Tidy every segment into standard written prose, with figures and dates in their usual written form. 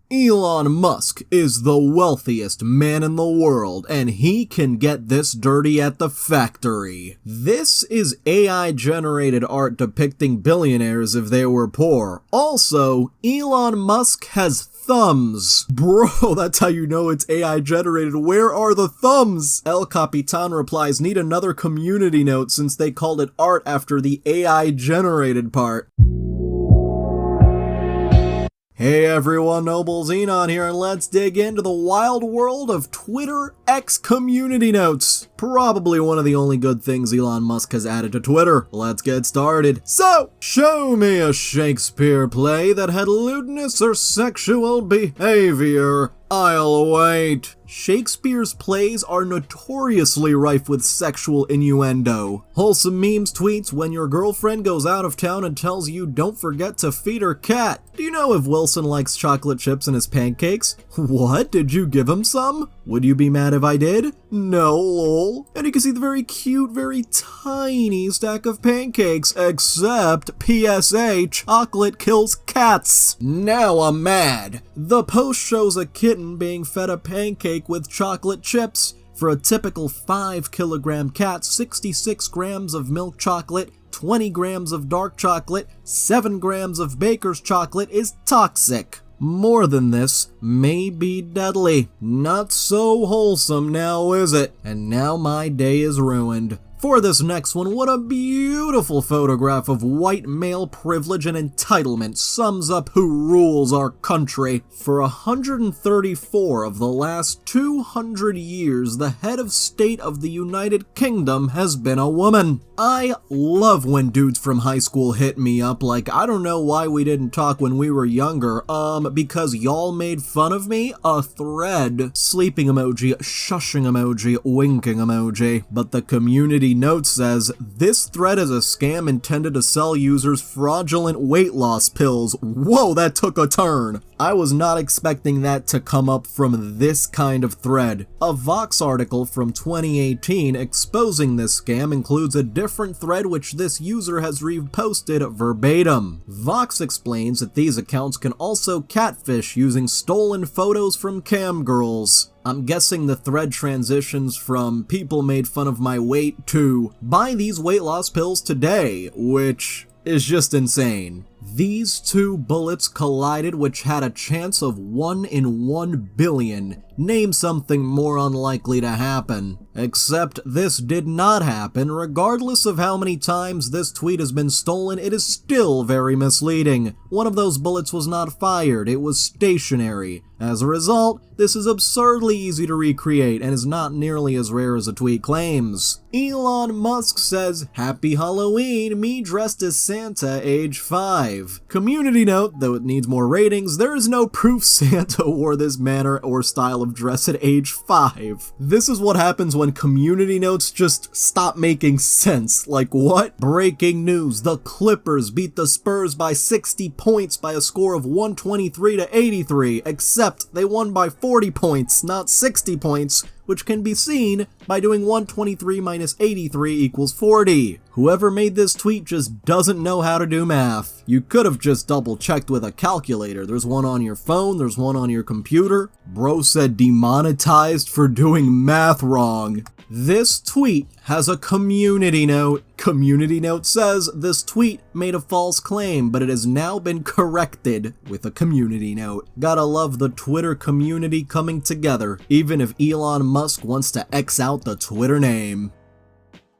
Elon Musk is the wealthiest man in the world, and he can get this dirty at the factory. This is AI-generated art depicting billionaires if they were poor. Also, Elon Musk has thumbs. Bro, that's how you know it's AI-generated. Where are the thumbs? El Capitan replies, need another community note since they called it art after the AI-generated part. Hey everyone, Noble Xenon here, and let's dig into the wild world of Twitter X community notes. Probably one of the only good things Elon Musk has added to Twitter. Let's get started. So, show me a Shakespeare play that had lewdness or sexual behavior. I'll wait. Shakespeare's plays are notoriously rife with sexual innuendo. Wholesome Memes tweets, when your girlfriend goes out of town and tells you don't forget to feed her cat. Do you know if Wilson likes chocolate chips in his pancakes? What? Did you give him some? Would you be mad if I did? No, lol. And you can see the very cute, very tiny stack of pancakes, except PSA, chocolate kills cats. Now I'm mad. The post shows a kitten being fed a pancake with chocolate chips. For a typical 5-kilogram cat, 66 grams of milk chocolate, 20 grams of dark chocolate, 7 grams of baker's chocolate is toxic. More than this may be deadly. Not so wholesome now, is it? And now my day is ruined. For this next one, what a beautiful photograph of white male privilege and entitlement sums up who rules our country. For 134 of the last 200 years, the head of state of the United Kingdom has been a woman. I love when dudes from high school hit me up like, I don't know why we didn't talk when we were younger, because y'all made fun of me? A thread. Sleeping emoji, shushing emoji, winking emoji. But the community note says, this thread is a scam intended to sell users fraudulent weight loss pills. Whoa, that took a turn. I was not expecting that to come up from this kind of thread. A Vox article from 2018 exposing this scam includes a different thread which this user has reposted verbatim. Vox explains that these accounts can also catfish using stolen photos from cam girls. I'm guessing the thread transitions from people made fun of my weight to buy these weight loss pills today, which is just insane. These two bullets collided which had a chance of 1 in 1 billion. Name something more unlikely to happen. Except this did not happen. Regardless of how many times this tweet has been stolen, it is still very misleading. One of those bullets was not fired, it was stationary. As a result, this is absurdly easy to recreate and is not nearly as rare as a tweet claims. Elon Musk says, Happy Halloween, me dressed as Santa, age 5. Community note, though it needs more ratings, there is no proof Santa wore this manner or style of dress at age 5. This is what happens when community notes just stop making sense. Like what? Breaking news, the Clippers beat the Spurs by 60 points by a score of 123 to 83, except they won by 40 points, not 60 points, which can be seen by doing 123 minus 83 equals 40. Whoever made this tweet just doesn't know how to do math. You could have just double checked with a calculator. There's one on your phone, there's one on your computer. Bro said demonetized for doing math wrong. This tweet has a community note. Community note says this tweet made a false claim, but it has now been corrected with a community note. Gotta love the Twitter community coming together, even if Elon Musk wants to X out the Twitter name.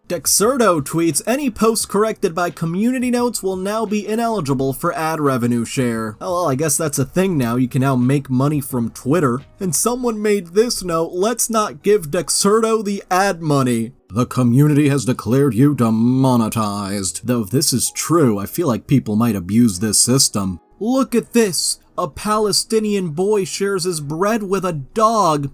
Dexerto tweets, any post corrected by community notes will now be ineligible for ad revenue share. Oh well, I guess that's a thing now, you can now make money from Twitter. And someone made this note, let's not give Dexerto the ad money. The community has declared you demonetized. Though if this is true, I feel like people might abuse this system. Look at this! A Palestinian boy shares his bread with a dog.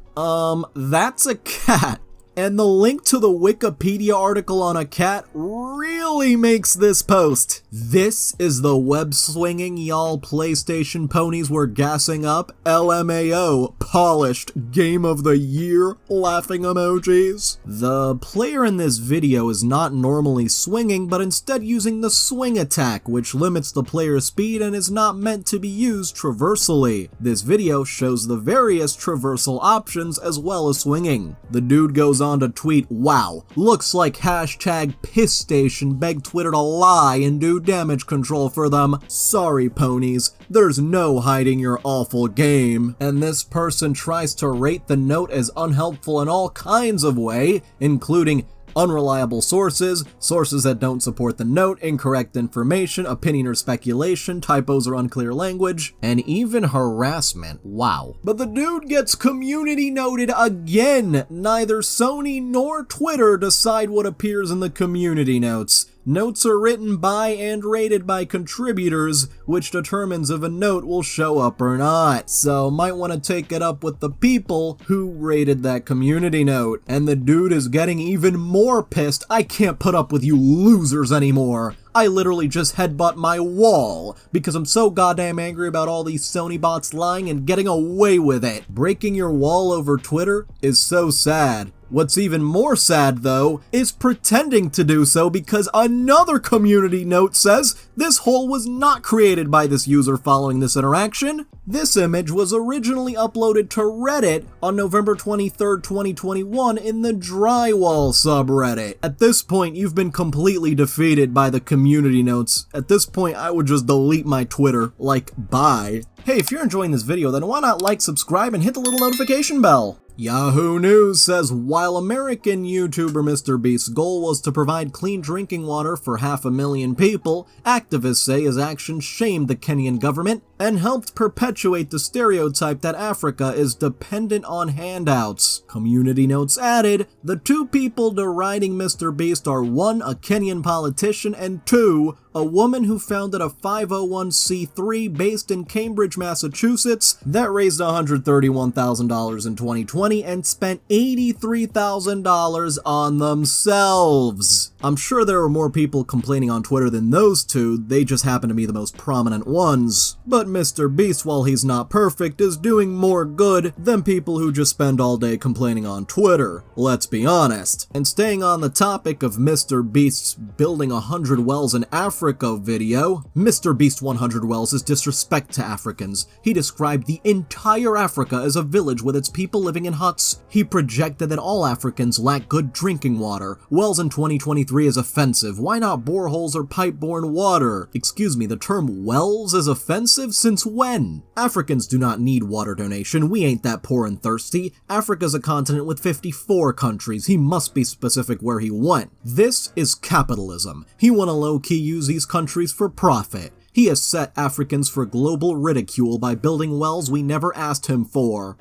That's a cat. And the link to the Wikipedia article on a cat really makes this post. This is the web-swinging y'all PlayStation ponies were gassing up. LMAO, polished, game of the year, laughing emojis. The player in this video is not normally swinging, but instead using the swing attack, which limits the player's speed and is not meant to be used traversally. This video shows the various traversal options as well as swinging. The dude goes on to tweet, "Wow, looks like hashtag piss station begged Twitter to lie and do damage control for them. Sorry ponies, there's no hiding your awful game." And this person tries to rate the note as unhelpful in all kinds of ways, including unreliable sources, sources that don't support the note, incorrect information, opinion or speculation, typos or unclear language, and even harassment. Wow. But the dude gets community noted again. Neither Sony nor Twitter decide what appears in the community notes. Notes are written by and rated by contributors, which determines if a note will show up or not. So might want to take it up with the people who rated that community note. And the dude is getting even more pissed. "I can't put up with you losers anymore. I literally just headbutt my wall because I'm so goddamn angry about all these Sony bots lying and getting away with it. Breaking your wall over Twitter is so sad." What's even more sad, though, is pretending to do so because another community note says this hole was not created by this user following this interaction. This image was originally uploaded to Reddit on November 23rd, 2021 in the Drywall subreddit. At this point, you've been completely defeated by the community notes. At this point, I would just delete my Twitter. Like, bye. Hey, if you're enjoying this video, then why not like, subscribe, and hit the little notification bell? Yahoo News says, while American YouTuber MrBeast's goal was to provide clean drinking water for 500,000 people, activists say his actions shamed the Kenyan government and helped perpetuate the stereotype that Africa is dependent on handouts. Community notes added, the two people deriding MrBeast are 1. A Kenyan politician and 2. A woman who founded a 501c3 based in Cambridge, Massachusetts that raised $131,000 in 2020 and spent $83,000 on themselves. I'm sure there are more people complaining on Twitter than those two, they just happen to be the most prominent ones. But MrBeast, while he's not perfect, is doing more good than people who just spend all day complaining on Twitter. Let's be honest. And staying on the topic of MrBeast's building 100 wells in Africa video, MrBeast 100 wells is disrespect to Africans. He described the entire Africa as a village with its people living in huts. He projected that all Africans lack good drinking water. Wells in 2023 is offensive. Why not boreholes or pipe-borne water? Excuse me, the term wells is offensive? Since when? Africans do not need water donation. We ain't that poor and thirsty. Africa's a continent with 54 countries. He must be specific where he went. This is capitalism. He wanna low-key use these countries for profit. He has set Africans for global ridicule by building wells we never asked him for.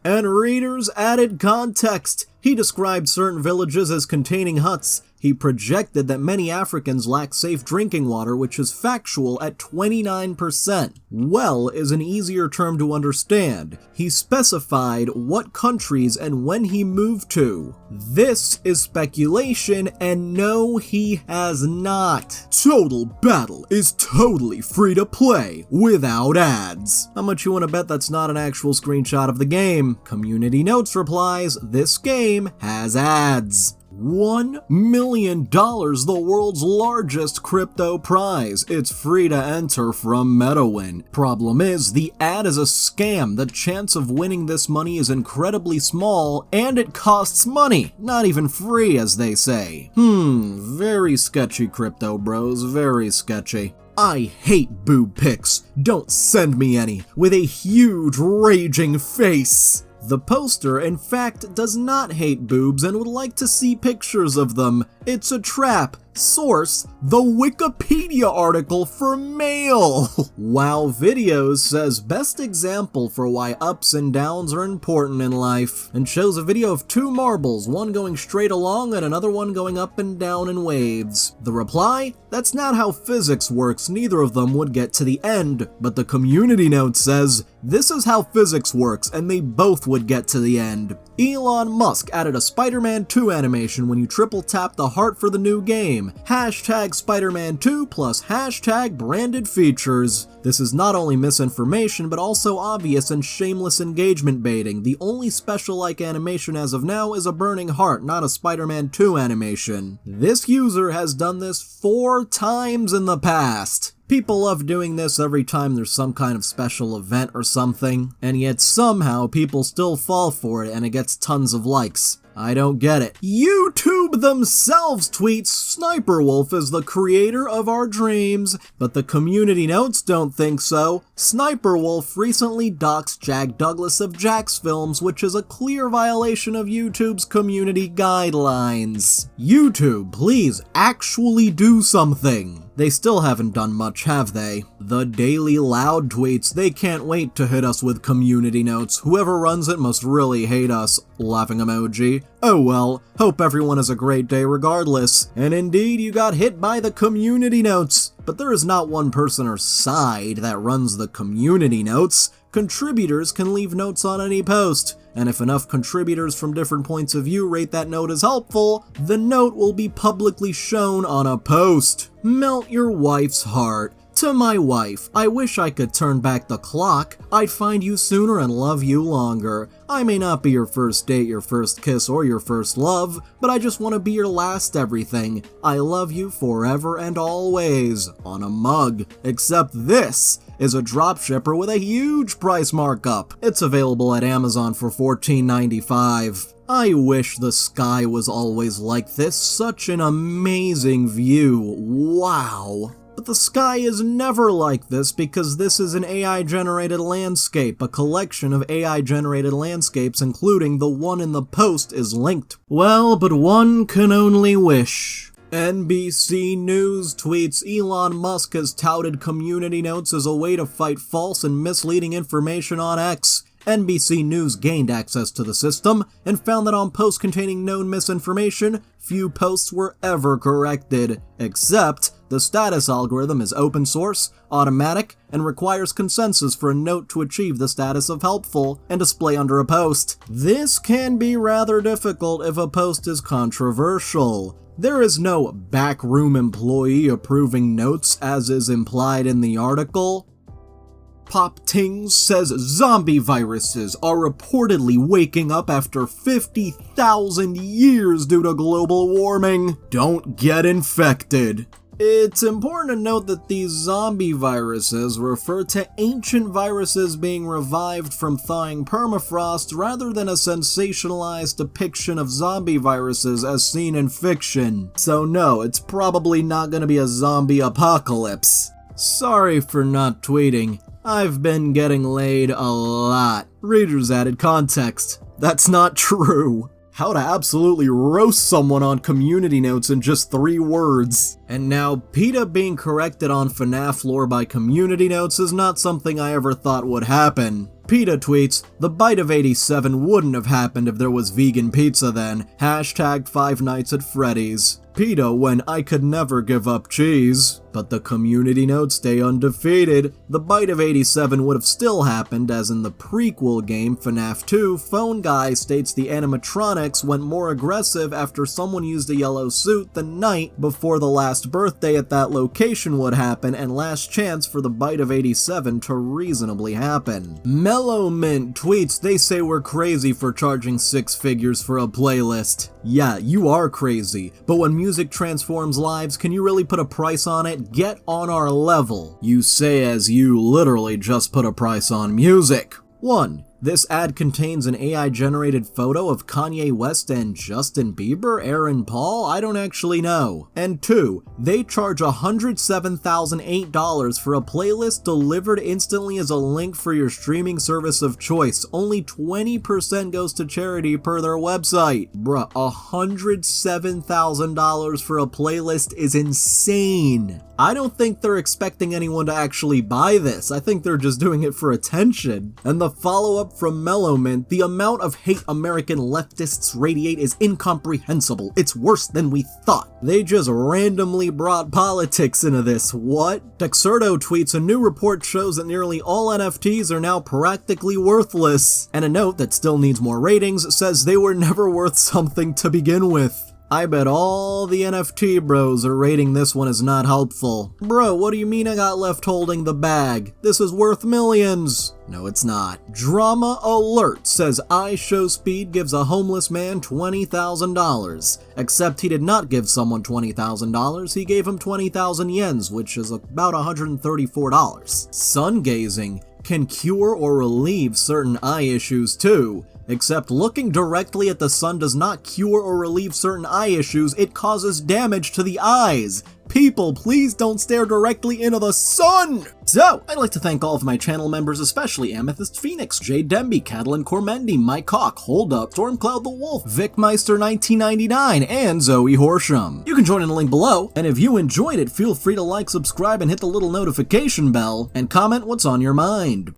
And readers added context. He described certain villages as containing huts. He projected that many Africans lack safe drinking water, which is factual at 29%. Well is an easier term to understand. He specified what countries and when he moved to. This is speculation, and no, he has not. Total Battle is totally free to play without ads. How much you want to bet that's not an actual screenshot of the game? Community Notes replies, this game has ads. $1 million, the world's largest crypto prize. It's free to enter from MetaWin. Problem is, the ad is a scam. The chance of winning this money is incredibly small, and it costs money. Not even free, as they say. Very sketchy, crypto bros, very sketchy. I hate boob pics. Don't send me any. With a huge raging face. The poster, in fact, does not hate boobs and would like to see pictures of them. It's a trap. Source, the Wikipedia article for male. Wow Videos says best example for why ups and downs are important in life, and shows a video of two marbles, one going straight along and another one going up and down in waves. The reply? That's not how physics works, neither of them would get to the end, but the community note says, this is how physics works, and they both would get to the end. Elon Musk added a Spider-Man 2 animation when you triple tap the heart for the new game. Hashtag Spider-Man 2 plus hashtag branded features. This is not only misinformation, but also obvious and shameless engagement baiting. The only special-like animation as of now is a burning heart, not a Spider-Man 2 animation. This user has done this 4 times in the past. People love doing this every time there's some kind of special event or something, and yet somehow people still fall for it and it gets tons of likes. I don't get it. YouTube themselves tweets Sniper Wolf is the creator of our dreams, but the community notes don't think so. Sniper Wolf recently doxed Jack Douglas of Jack's Films, which is a clear violation of YouTube's community guidelines. YouTube, please actually do something. They still haven't done much, have they? The Daily Loud tweets, they can't wait to hit us with community notes. Whoever runs it must really hate us. Laughing emoji. Oh well, hope everyone has a great day regardless. And indeed, you got hit by the community notes. But there is not one person or side that runs the community notes. Contributors can leave notes on any post, and if enough contributors from different points of view rate that note as helpful, the note will be publicly shown on a post. Melt your wife's heart. To my wife, I wish I could turn back the clock. I'd find you sooner and love you longer. I may not be your first date, your first kiss, or your first love, but I just want to be your last everything. I love you forever and always. On a mug. Except this is a dropshipper with a huge price markup. It's available at Amazon for $14.95. I wish the sky was always like this. Such an amazing view. Wow. But the sky is never like this because this is an AI-generated landscape. A collection of AI-generated landscapes, including the one in the post, is linked. Well, but one can only wish. NBC News tweets Elon Musk has touted community notes as a way to fight false and misleading information on X. NBC News gained access to the system and found that on posts containing known misinformation, few posts were ever corrected, except the status algorithm is open source, automatic, and requires consensus for a note to achieve the status of helpful and display under a post. This can be rather difficult if a post is controversial. There is no backroom employee approving notes as is implied in the article. Pop Tings says zombie viruses are reportedly waking up after 50,000 years due to global warming. Don't get infected. It's important to note that these zombie viruses refer to ancient viruses being revived from thawing permafrost rather than a sensationalized depiction of zombie viruses as seen in fiction. So no, it's probably not gonna be a zombie apocalypse. Sorry for not tweeting. I've been getting laid a lot. Readers added context. That's not true. How to absolutely roast someone on community notes in just 3 words. And now, PETA being corrected on FNAF lore by community notes is not something I ever thought would happen. PETA tweets, the bite of 87 wouldn't have happened if there was vegan pizza then. Hashtag 5 Nights at Freddy's. PETA when I could never give up cheese. But the community notes stay undefeated. The bite of 87 would have still happened, as in the prequel game FNAF 2, Phone Guy states the animatronics went more aggressive after someone used a yellow suit the night before the last birthday at that location would happen and last chance for the bite of 87 to reasonably happen. Mellow Mint tweets, they say we're crazy for charging 6 figures for a playlist. Yeah, you are crazy, but when music transforms lives, can you really put a price on it? Get on our level. You say as you literally just put a price on music. 1. This ad contains an AI-generated photo of Kanye West and Justin Bieber, Aaron Paul? I don't actually know. And 2. They charge $107,008 for a playlist delivered instantly as a link for your streaming service of choice. Only 20% goes to charity per their website. Bruh, $107,000 for a playlist is insane. I don't think they're expecting anyone to actually buy this. I think they're just doing it for attention. And the follow-up Quote from Mellowmint, "The amount of hate American leftists radiate is incomprehensible. It's worse than we thought." They just randomly brought politics into this. What? Dexerto tweets, "A new report shows that nearly all NFTs are now practically worthless." And a note that still needs more ratings says they were never worth something to begin with. I bet all the NFT bros are rating this one as not helpful. Bro, what do you mean I got left holding the bag? This is worth millions. No, it's not. Drama Alert says iShowSpeed gives a homeless man $20,000. Except he did not give someone $20,000, he gave him 20,000 yens, which is about $134. Sun gazing can cure or relieve certain eye issues too. Except looking directly at the sun does not cure or relieve certain eye issues, it causes damage to the eyes. People, please don't stare directly into the sun! So, I'd like to thank all of my channel members, especially Amethyst Phoenix, Jay Demby, Catalan Cormendi, Mike Hawk, Hold Up, Stormcloud the Wolf, VicMeister1999, and Zoe Horsham. You can join in the link below, and if you enjoyed it, feel free to like, subscribe, and hit the little notification bell, and comment what's on your mind.